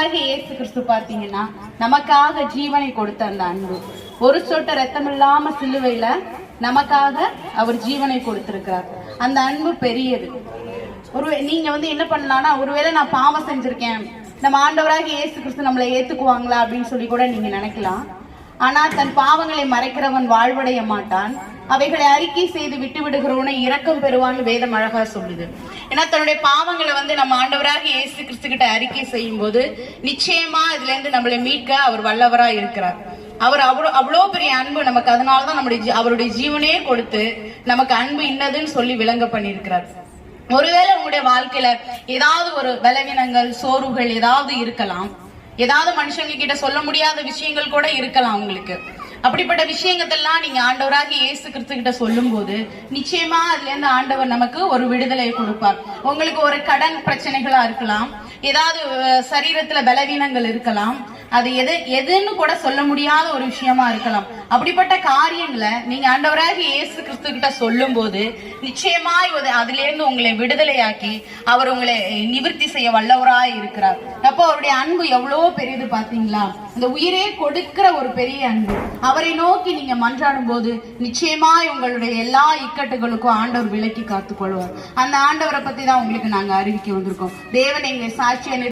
ஆண்டவராகிய இயேசு கிறிஸ்து பார்த்தீங்கன்னா நமக்காக ஜீவனை கொடுத்த அந்த அன்பு, ஒரு சொட்ட ரத்தம் இல்லாம சிலுவையில நமக்காக அவர் ஜீவனை கொடுத்திருக்கிறார். அந்த அன்பு பெரியது. நீங்க என்ன பண்ணலாம்னா, ஒருவேளை நான் பாவம் செஞ்சிருக்கேன், நம்ம ஆண்டவராகிய இயேசு கிறிஸ்து நம்மளை ஏத்துக்குவாங்களா அப்படின்னு சொல்லி கூட நீங்க நினைக்கலாம். ஆனா தன் பாவங்களை மறைக்கிறவன் வாழ்வடைய மாட்டான், அவைகளை அறிக்கை செய்து விட்டு விடுகிறவனை இரக்கம் பெறுவான்னு வேதம் அழகா சொல்லுது. ஏன்னா தன்னுடைய பாவங்களை நம்ம ஆண்டவராக இயேசு கிறிஸ்து கிட்ட அறிக்கை செய்யும் போது நிச்சயமா இதுல இருந்து நம்மளை மீட்க அவர் வல்லவரா இருக்கிறார். அவர் அவ்வளோ பெரிய அன்பு நமக்கு, அதனாலதான் அவருடைய ஜீவனையே கொடுத்து நமக்கு அன்பு இன்னதுன்னு சொல்லி விளங்க பண்ணியிருக்கிறார். ஒருவேளை உங்களுடைய வாழ்க்கையில ஏதாவது ஒரு பலவீனங்கள், சோர்வுகள் ஏதாவது இருக்கலாம், ஏதாவது மனுஷங்க கிட்ட சொல்ல முடியாத விஷயங்கள் கூட இருக்கலாம் உங்களுக்கு. அப்படிப்பட்ட விஷயங்கள்லாம் நீங்க ஆண்டவராகி இயேசு கிறிஸ்து கிட்ட சொல்லும் போது நிச்சயமா அதுல இருந்து ஆண்டவர் நமக்கு ஒரு விடுதலை கொடுப்பார். உங்களுக்கு ஒரு கடன் பிரச்சனைகளா இருக்கலாம், ஏதாவது சரீரத்துல பலவீனங்கள் இருக்கலாம், அது எதுன்னு கூட சொல்ல முடியாத ஒரு விஷயமா இருக்கலாம். அப்படிப்பட்ட காரியங்களை நீங்க ஆண்டவராகி இயேசு கிறிஸ்து கிட்ட சொல்லும் போது நிச்சயமா அதுல இருந்து உங்களை விடுதலையாக்கி அவர் உங்களை நிவர்த்தி செய்ய வல்லவராய் இருக்கிறார். அப்போ அவருடைய அன்பு எவ்வளவு பெரியது பாத்தீங்களா? இந்த உயிரே கொடுக்கிற ஒரு பெரிய அன்பு. அவரை நோக்கி நீங்க மன்றாடும் போது நிச்சயமா உங்களுடைய எல்லா இக்கட்டுகளுக்கும் ஆண்டவர் விலக்கி காத்துக்கொள்வார். அந்த ஆண்டவரை பத்தி தான் உங்களுக்கு நாங்க அறிவிக்க வந்திருக்கோம். தேவன் எங்களை சாட்சியை